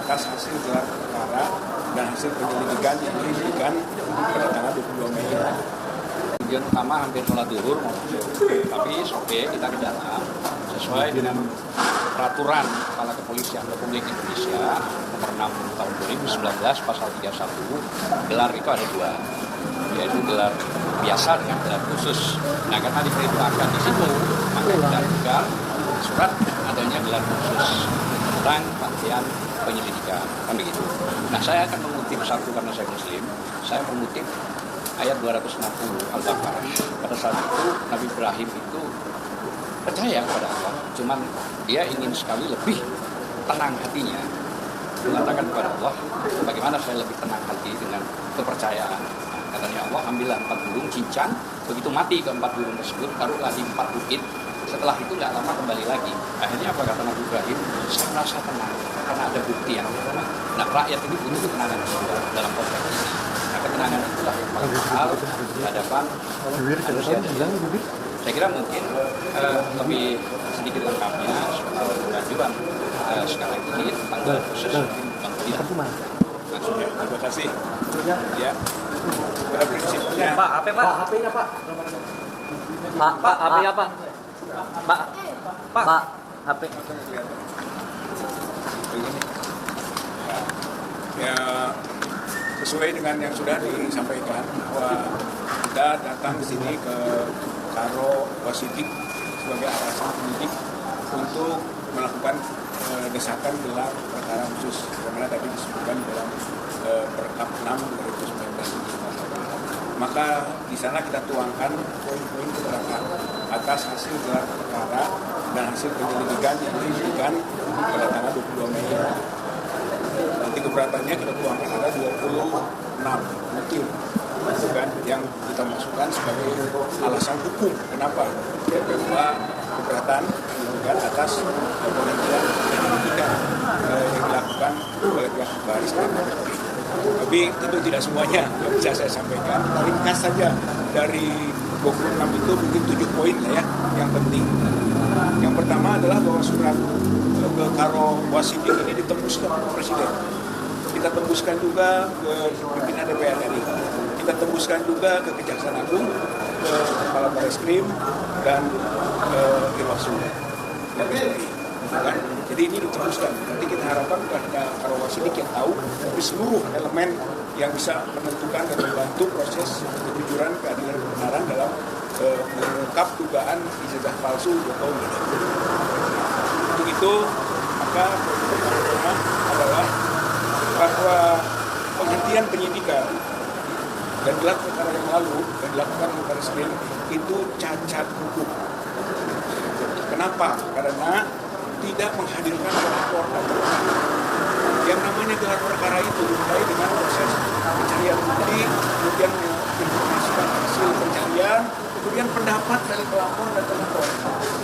atas hasil gelar perkara dan hasil penyelidikan yang diberikan pada tanggal 22 Mei. Tujuan utama hampir sholat zuhur, tapi SOP kita ke dalam sesuai dengan peraturan Kepala Kepolisian Republik Indonesia nomor 6 tahun 2019 pasal 31. Gelar itu ada dua, yaitu gelar biasa dengan gelar khusus. Nah, karena diperintahkan di situ, maka kita juga surat adanya gelar khusus tentang bagian penyelidikan, kan begitu. Nah, saya akan mengutip satu karena saya Muslim. Saya mengutip ayat 260 Al-Baqarah. Pada saat itu Nabi Ibrahim itu percaya kepada Allah, cuman dia ingin sekali lebih tenang hatinya, mengatakan kepada Allah, bagaimana saya lebih tenang hati dengan kepercayaan. Katanya Allah, ambillah 4 burung cincang, begitu mati ke 4 burung tersebut, taruhlah di 4 bukit. Setelah itu nggak lama kembali lagi. Akhirnya apa kata Nabi Ibrahim? Saya merasa tenang karena ada bukti yang tenang. Nah, rakyat ini butuh ketenangan dalam konteks ini. Nah, ketenangan itulah yang paling mahal di hadapan manusia. Saya kira mungkin lebih sedikit lengkapnya soal pengajuan sekarang ini tentang proses Maksudnya, terima kasih. Ya. Pada prinsipnya, Pak, HP Pak. HP-nya Pak. Pak, HP-nya Pak. Pak, HP. begini. Ya, sesuai dengan yang sudah disampaikan bahwa kita datang ke sini ke Karo Wasidik sebagai atasan penyidik untuk melakukan desakan gelar perkara khusus yang mana tadi disebutkan dalam Perkap 6 2019. Maka di sana kita tuangkan poin-poin keberatan atas hasil gelar perkara dan hasil penyelidikan yang diberikan pada tanggal 22 Mei. Nanti keberatannya kita tuangkan ada 26 motif, kan, yang kita masukkan sebagai alasan hukum. Kenapa? Kedua keberatan kan atas penghentian penyelidikan yang dilakukan oleh pihak Baris Krim. Tapi tentu tidak semuanya yang bisa saya sampaikan. Ringkas saja dari 26 itu mungkin 7 poin lah ya yang penting. Yang pertama adalah bahwa surat ke Karo Wasidik ini ditembuskan oleh Presiden. Kita tembuskan juga ke pimpinan DPR RI. Kita tembuskan juga ke Kejaksaan Agung, ke Kepala Baris Krim, dan ke Irwasum. Kan? Jadi ini ditembuskan. Nanti kita harapkan kepada Karo Wasidik yang tahu dari seluruh elemen yang bisa menentukan dan membantu proses kejujuran, keadilan, kebenaran dalam mengungkap dugaan ijazah palsu Jokowi. Untuk itu, maka pertama adalah bahwa penghentian penyidikan dan gelar perkara yang lalu yang dilakukan oleh Baris Krim itu cacat hukum. Kenapa? Karena tidak menghadirkan pelapor dan termohon. Yang namanya gelar perkara itu dimulai dengan proses pencarian bukti, kemudian menginformasikan hasil pencarian, kemudian pendapat dari pelapor dan termohon,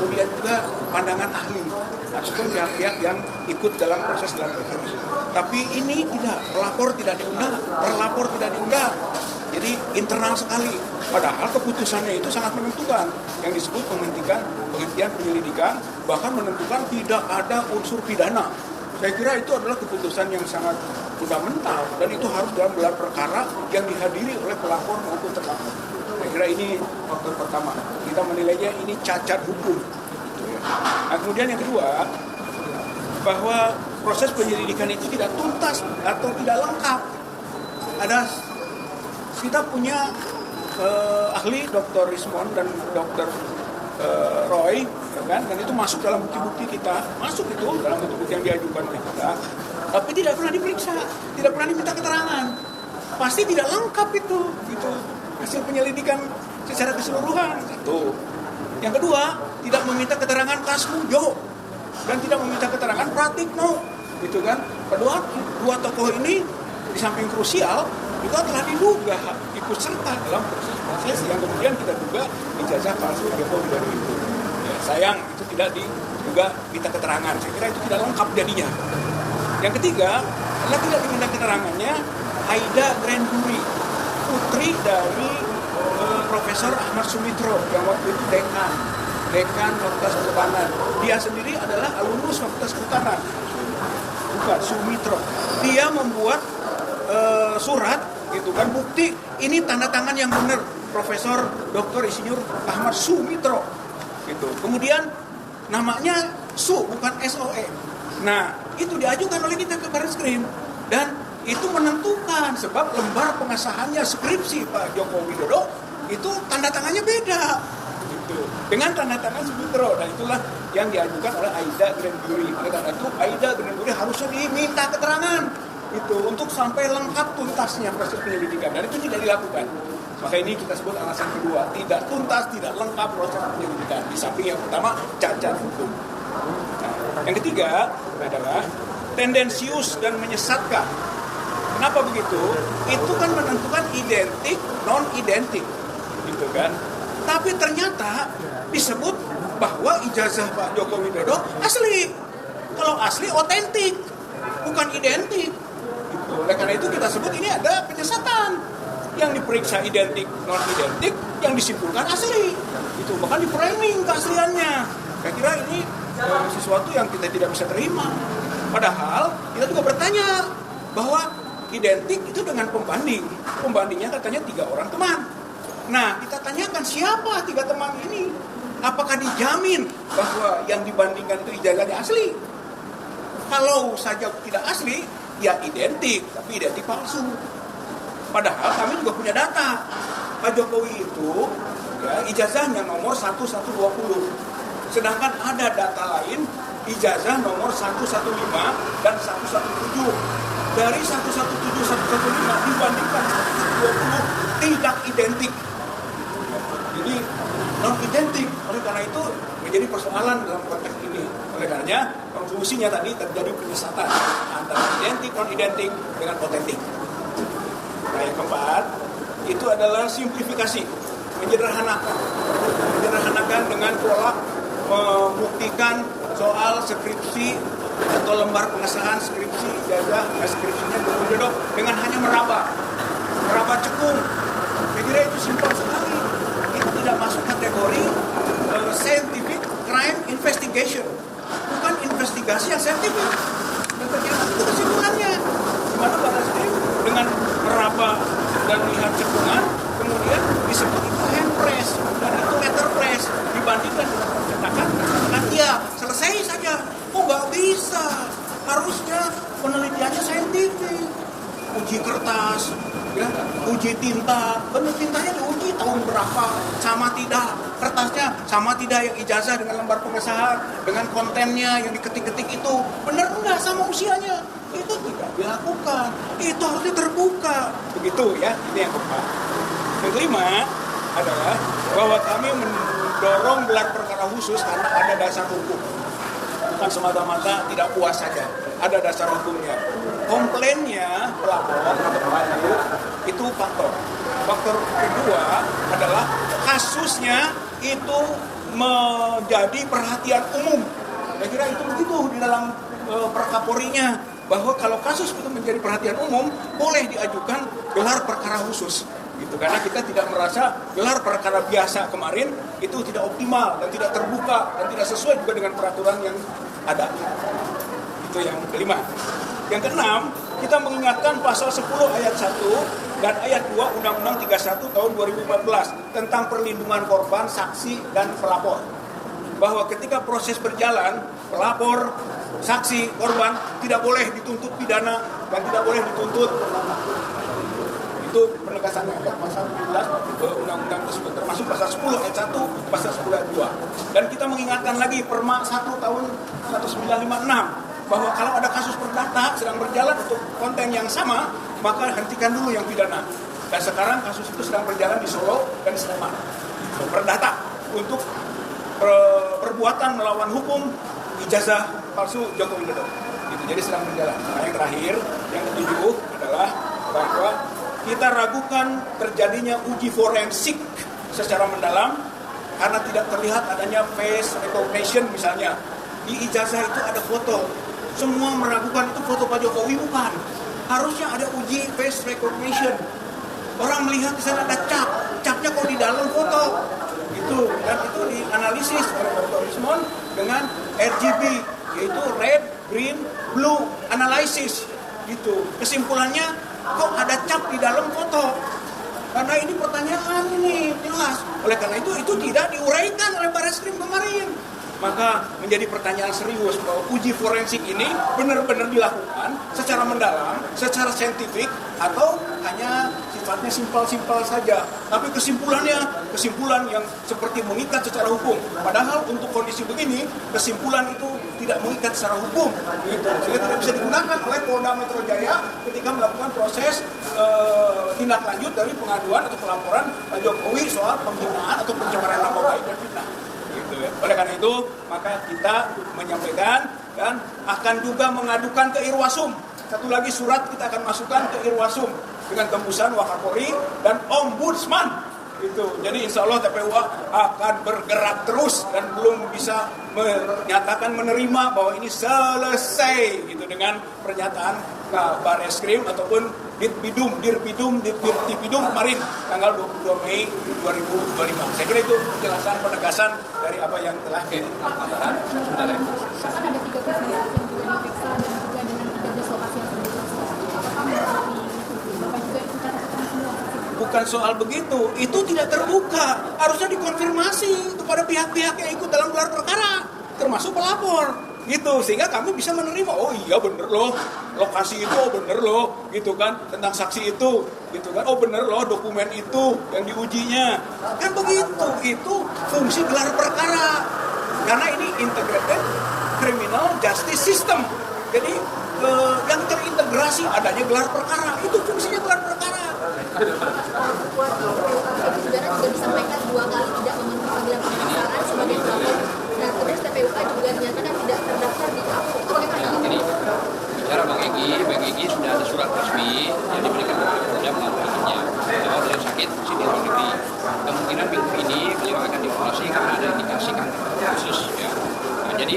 kemudian juga pandangan ahli ataupun pihak-pihak yang ikut dalam proses gelar perkara. Tapi ini tidak, pelapor tidak diundang, terlapor tidak diundang. Jadi internal sekali. Padahal keputusannya itu sangat menentukan. Yang disebut penghentian penyelidikan, bahkan menentukan tidak ada unsur pidana. Saya kira itu adalah keputusan yang sangat fundamental dan itu harus dalam gelar perkara yang dihadiri oleh pelapor maupun terlapor. Saya kira ini faktor pertama. Kita menilainya ini cacat hukum. Nah, kemudian yang kedua, bahwa proses penyelidikan itu tidak tuntas atau tidak lengkap. Kita punya ahli Dr. Rismond dan Dr. Roy, kan? Dan itu masuk dalam bukti-bukti kita, masuk itu dalam bukti-bukti yang diajukan oleh kita, tapi tidak pernah diperiksa, tidak pernah diminta keterangan, pasti tidak lengkap itu hasil penyelidikan secara keseluruhan. Satu. Yang kedua, tidak meminta keterangan Kasmujo dan tidak meminta keterangan Pratikno, gitu kan? Kedua, dua tokoh ini di samping krusial juga telah diduga ikut serta dalam proses yang kemudian kita duga ijazah palsu Jokowi dari itu. Ya, sayang itu tidak diduga minta keterangan. Saya kira itu tidak lengkap jadinya. Yang ketiga, adalah tidak diminta keterangannya Aida Granduri, putri dari Profesor Ahmad Sumitro yang waktu itu dekan Fakultas Kehutanan. Dia sendiri adalah alumnus Fakultas Kehutanan. bukan Sumitro. Dia membuat surat gitu kan, bukti ini tanda tangan yang benar Profesor Dr. Insinyur Ahmad Sumitro gitu. Kemudian namanya Su bukan SOE. Nah, itu diajukan oleh kita ke Barreskrim dan itu menentukan sebab lembar pengesahannya skripsi Pak Joko Widodo itu tanda tangannya beda gitu, dengan tanda tangan Sumitro, dan itulah yang diajukan oleh Aida Grand Jury. Oleh karena itu Aida Grand Jury harusnya diminta keterangan itu untuk sampai lengkap tuntasnya proses penyelidikan, dan itu tidak dilakukan. Maka ini kita sebut alasan kedua, tidak tuntas, tidak lengkap proses penyelidikan. Di samping yang pertama, cacat hukum. Nah, yang ketiga adalah tendensius dan menyesatkan. Kenapa begitu? Itu kan menentukan identik, non-identik, gitu kan. Tapi ternyata disebut bahwa ijazah Pak Joko Widodo asli. Kalau asli otentik, bukan identik. Gitu. Oleh karena itu kita sebut ini ada penyesatan. Yang diperiksa identik, non-identik, yang disimpulkan asli. Itu bahkan di-framing keasliannya. Saya kira ini sesuatu yang kita tidak bisa terima. Padahal kita juga bertanya bahwa identik itu dengan pembanding. Pembandingnya katanya 3 orang teman. Nah, kita tanyakan siapa 3 teman ini? Apakah dijamin bahwa yang dibandingkan itu ijazahnya asli? Kalau saja tidak asli, ya identik, tapi identik palsu. Padahal kami juga punya data. Pak Jokowi itu ya, ijazahnya nomor 1120. Sedangkan ada data lain, ijazah nomor 115 dan 117. Dari 117, 115 dibandingkan 120 tidak identik. Jadi non-identik. Oleh karena itu menjadi persoalan dalam konteks ini. Oleh karenanya konklusinya tadi terjadi penyesatan antara identik, non-identik dengan otentik. Nah, yang keempat itu adalah simplifikasi, menyederhanakan dengan pola membuktikan soal skripsi atau lembar pengesahan skripsi ijazah skripsinya Joko Widodo dengan hanya meraba cekung. Saya kira itu simpel sekali. Itu tidak masuk kategori scientific crime investigation, bukan investigasi yang saintifik. Dan ternyata itu kesimpulannya. Di mana Barreskrim dengan meraba dan melihat cekungan, kemudian disebut itu hand press dan itu letter press, dibandingkan dengan cetakan iya, selesai saja. Oh, nggak bisa. Harusnya penelitiannya saintifik. Uji kertas, ya, uji tinta. Benar, tintanya diuji tahun berapa, sama tidak. Kertasnya sama tidak yang ijazah dengan lembar pengesahan, dengan kontennya yang diketik-ketik itu. Benar nggak sama usianya? Itu tidak dilakukan. Itu harusnya terbuka. Begitu ya, ini yang keempat. Yang kelima adalah bahwa kami mendorong gelar perkara khusus karena ada dasar hukum. Bukan semata-mata tidak puas saja, ada dasar hukumnya. Komplainnya pelapor itu faktor. Faktor kedua adalah kasusnya itu menjadi perhatian umum. Saya kira itu begitu di dalam perkaporinya, bahwa kalau kasus itu menjadi perhatian umum boleh diajukan gelar perkara khusus. Gitu, karena kita tidak merasa gelar perkara biasa kemarin itu tidak optimal dan tidak terbuka dan tidak sesuai juga dengan peraturan yang ada. Itu yang kelima. Yang keenam, kita mengingatkan pasal 10 ayat 1 dan ayat 2 Undang-Undang 31 tahun 2014 tentang perlindungan korban, saksi, dan pelapor. Bahwa ketika proses berjalan, pelapor, saksi, korban tidak boleh dituntut pidana dan tidak boleh dituntut. Itu penegasannya ada pasal 17 undang-undang tersebut, termasuk pasal 10 ayat 1, pasal 10 ayat 2. Dan kita mengingatkan lagi Perma 1 tahun 1956 bahwa kalau ada kasus perdata sedang berjalan untuk konten yang sama, maka hentikan dulu yang pidana. Dan sekarang kasus itu sedang berjalan di Solo dan di Sleman. Perdata untuk perbuatan melawan hukum ijazah palsu Joko Widodo. Itu jadi sedang berjalan. Nah, yang terakhir, yang ketujuh adalah bahwa kita ragukan terjadinya uji forensik secara mendalam karena tidak terlihat adanya face recognition misalnya. Di ijazah itu ada foto. Semua meragukan itu foto Pak Jokowi, bukan. Harusnya ada uji face recognition. Orang melihat di sana ada capnya kok di dalam foto. Itu, dan itu dianalisis oleh Dr. Rismond dengan RGB, yaitu red, green, blue analysis. analisis gitu. Kesimpulannya kok ada cap di dalam foto? Karena ini pertanyaan ini jelas. Oleh karena itu tidak diuraikan oleh Barreskrim kemarin. Maka menjadi pertanyaan serius bahwa uji forensik ini benar-benar dilakukan secara mendalam, secara saintifik, atau hanya sifatnya simpel-simpel saja. Tapi kesimpulan yang seperti mengikat secara hukum. Padahal untuk kondisi begini, kesimpulan itu tidak mengikat secara hukum. Gitu. Sehingga tidak bisa digunakan oleh Polda Metro Jaya ketika melakukan proses tindak lanjut dari pengaduan atau pelaporan Pak Jokowi soal penghinaan atau pencemaran nama baik dan fitnah. Oleh karena itu, maka kita menyampaikan dan akan juga mengadukan ke Irwasum. Satu lagi surat kita akan masukkan ke Irwasum dengan tembusan Wakapolri dan Ombudsman. Itu. Jadi insya Allah TPU akan bergerak terus dan belum bisa menyatakan menerima bahwa ini selesai gitu dengan pernyataan Barreskrim ataupun Dirpidum kemarin tanggal 22 Mei 2025. Saya kira itu penjelasan penegasan dari apa yang telah dilakukan. Ada 3 pihak yang juga diperiksa dan juga dengan 13 lokasi yang sudah dilaksanakan. Apakah Bapak juga itu catatan semua? Bukan soal begitu, itu tidak terbuka. Harusnya dikonfirmasi kepada pihak-pihak yang ikut dalam gelar perkara, termasuk pelapor. Gitu, sehingga kami bisa menerima, oh iya bener loh, lokasi itu, oh bener loh, gitu kan, tentang saksi itu, gitu kan, oh bener loh, dokumen itu yang diujinya. Kan begitu, itu fungsi gelar perkara. Karena ini integrated criminal justice system. Jadi yang terintegrasi adanya gelar perkara, itu fungsinya gelar perkara. Saudara juga disampaikan 2 kali tidak memenuhi panggilan pemeriksaan sebagai pelapor. Nah, terus TPUK juga dinyatakan tidak terdaftar di APO. Jadi bicara Bang Egy sudah ada surat resmi yang diberikan oleh Polda mengatakannya bahwa beliau sakit di sini luar negeri. Kemungkinan minggu ini beliau akan dioperasi karena ada indikasi kanker khusus ya. Nah, jadi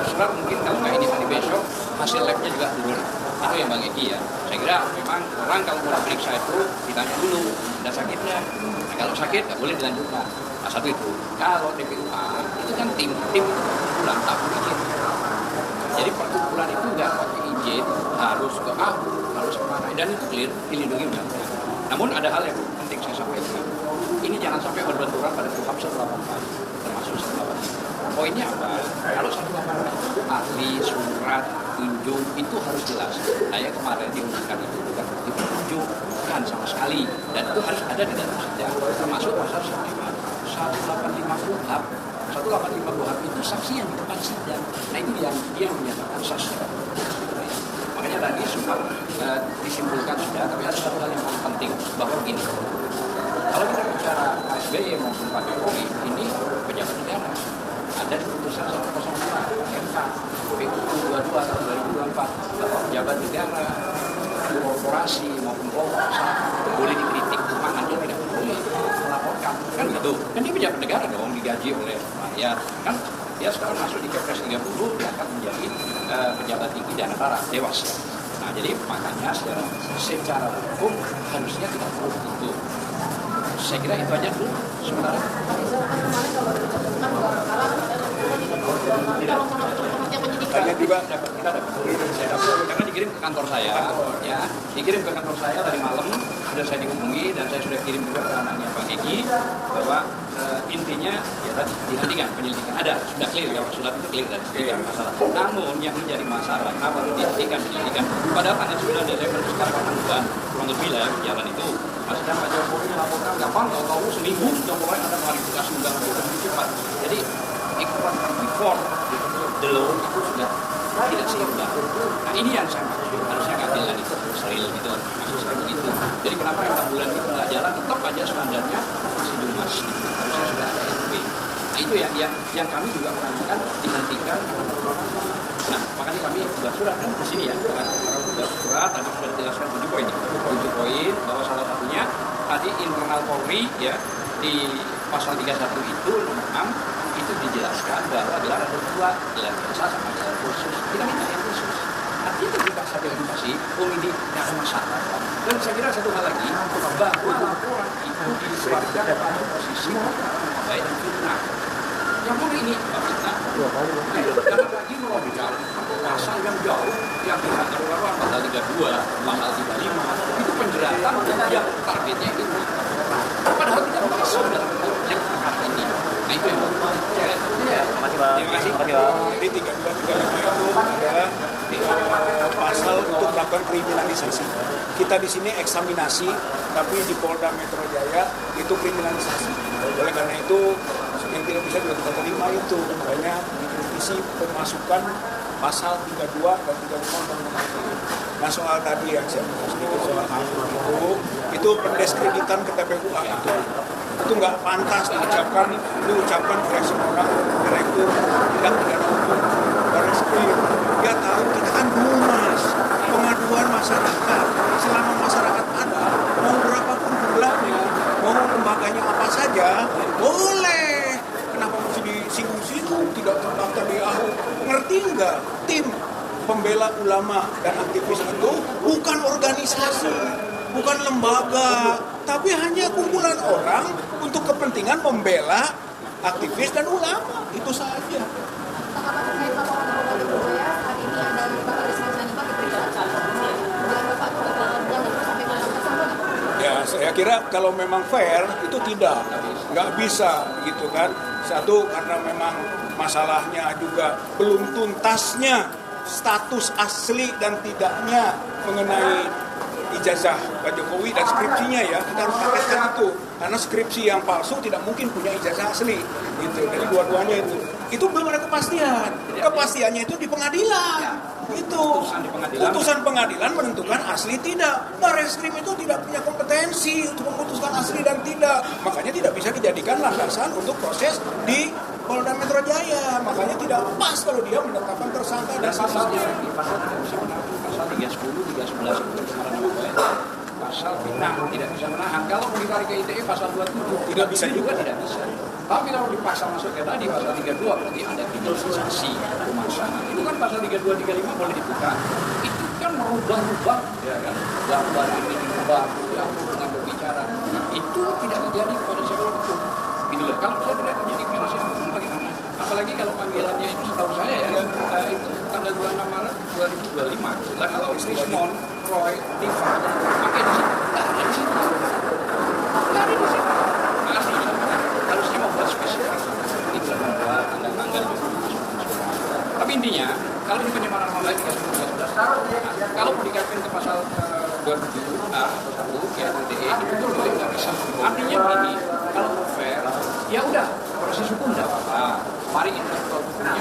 surat mungkin kalau nggak ini hari besok hasil labnya juga turun. Itu yang Bang Egy ya. Saya kira memang orang kalau mau diperiksa itu ditanya dulu ada sakitnya. Nah, kalau sakit nggak boleh dilanjutkan. Nah, satu itu. Kalau TPUA itu kan tim perkumpulan tak izin. Jadi perkumpulan itu nggak pakai izin harus ke AHU, harus kemana, dan itu clear dilindungi undang-undang. Namun ada hal yang penting saya sampaikan. Ini jangan sampai berbenturan pada KUHP 184 termasuk 185. Poinnya apa? Kalau 184 itu ahli, surat, tunjuk itu harus jelas. Nah yang kemarin diundangkan itu bukan bukti petunjuk, bukan sama sekali, dan itu harus ada di dalam sidang, termasuk pasal 185 KUHP. 185 KUHP itu saksi yang di depan sidang. Nah itu yang menyatakan saksi. Makanya tadi sempat disimpulkan sudah, tapi ada satu hal yang paling penting bahwa gini. Kalau kita bicara Pak SBY maupun Pak Jokowi, ini pejabat negara. Ada di putusan 102 MK PU 22 tahun 2024 bahwa pejabat negara, korporasi maupun kelompok usaha boleh dikritik, cuma Anda tidak boleh melaporkan. Kan gitu. Kan dia pejabat negara dong, digaji oleh rakyat. Kan dia sekarang masuk di Kepres 30, dia akan menjadi pejabat tinggi dan antara dewas. Nah, jadi makanya secara hukum harusnya tidak perlu begitu. Saya kira itu aja dulu sementara. Saya juga dapat karena dikirim ke kantor saya, ya dikirim ke kantor saya tadi malam sudah saya dihubungi dan saya sudah kirim juga ke anaknya Pak Egy bahwa intinya ya tadi dihentikan penyelidikan ada sudah clear ya surat itu clear dan tidak masalah. Namun yang menjadi masalah kenapa dihentikan penyelidikan? Padahal tanggal 9 Desember sekarang penangguhan kurang lebih lah jalan itu. Mas dan Pak Jokowi melaporkan kapan tahu seminggu Jokowi ada klarifikasi undang-undang lebih cepat. Jadi ikut before the law itu sudah tidak seimbang. Nah ini yang saya maksud harusnya keadilan itu seril gitu maksud saya begitu. Jadi kenapa yang 6 bulan itu nggak jalan tetap aja standarnya masih dumas gitu. Harusnya sudah ada SB. Nah itu yang kami juga menanyakan dihentikan. Nah makanya kami buat surat kan di sini ya. Buat surat tadi sudah dijelaskan 7 poin. 7 poin bahwa salah satunya tadi internal Polri ya di pasal 31 itu nomor 6 itu dijelaskan bahwa gelar ada 2, gelar biasa sama gelar khusus. Kita minta yang khusus. Artinya terbuka saja edukasi, ini tidak ada masalah. Dan saya kira satu hal lagi, bahwa laporan itu disuarakan pada posisi baik dan fitnah. Yang mana ini fitnah? Karena lagi mau bicara pasal yang jauh yang dikatakan orang pasal 32, pasal 35 itu penjeratan yang targetnya itu. Padahal tidak masuk dalam yang angkat ini. Nah itu yang Terima kasih, Pak. Terima kasih. Terima kasih, Pak. Jadi 3235 itu adalah pasal untuk melakukan kriminalisasi. Kita di sini eksaminasi, tapi di Polda Metro Jaya itu kriminalisasi. Oleh karena itu yang tidak bisa kita terima itu makanya dikritisi pemasukan pasal 32 dan 35 Undang-Undang ITE. Nah soal tadi yang saya sedikit soal itu pendeskreditan ke TPUA itu nggak pantas diucapkan oleh seorang direktur tindak pidana umum Barreskrim. Dia tahu kita kan humas, pengaduan masyarakat. Selama masyarakat ada, mau berapapun jumlahnya, mau lembaganya apa saja, boleh. Kenapa mesti disinggung-singgung, tidak terdaftar di AHU? Ngerti nggak? Tim pembela ulama dan aktivis itu bukan organisasi, bukan lembaga, tapi hanya kumpulan orang untuk kepentingan membela aktivis dan ulama. Itu saja. Tanggapan terkait laporan Polda Metro Jaya hari ini ada Bapak Risma Sanipa diperiksa. Dan Bapak jangan terus sampai malam tersebut. Ya, saya kira kalau memang fair itu nggak bisa gitu kan. Satu karena memang masalahnya juga belum tuntasnya status asli dan tidaknya mengenai ijazah Pak Jokowi dan skripsinya ya, kita harus paketkan itu karena skripsi yang palsu tidak mungkin punya ijazah asli gitu. Jadi dua-duanya itu belum ada kepastiannya itu di pengadilan. Itu putusan pengadilan menentukan asli tidak. Barreskrim itu tidak punya kompetensi untuk memutuskan asli dan tidak, makanya tidak bisa dijadikan landasan untuk proses di Polda Metro Jaya. Makanya tidak pas kalau dia menetapkan tersangka dan pasalnya pasal tidak bisa menahan, pasal 310, 311 itu kemarin nama baik pasal tidak bisa menahan. Kalau mau ditarik ke ITE pasal 27 tidak bisa juga. Tidak bisa. Tapi kalau dipasang masuk ke tadi pasal 32 berarti ada kriminalisasi pemasangan. Itu kan pasal 32, 35 boleh dibuka. Itu kan merubah-rubah, ya kan? Gambar ini dirubah, yang dengan berbicara. Itu tidak terjadi pada siapapun. Gitu loh. Kalau saya tidak terjadi pada siapapun bagaimana? Apalagi kalau panggilannya itu setahu saya ya, itu tanggal 26 Maret 2025. Lah kalau Rismon, Roy, Tifa, pakai di situ, nggak ada di situ. Nggak ada di situ. Aslinya harusnya membuat spesial. Itu membuat tanggal-tanggal. Tapi intinya, kalau di penyemaran nama baik 311, kalau mau dikaitkan ke pasal 27A atau 1 ya ITE itu tuh boleh nggak bisa. Artinya begini, kalau fair, ya udah proses hukum nggak apa-apa. Mari kita hukumnya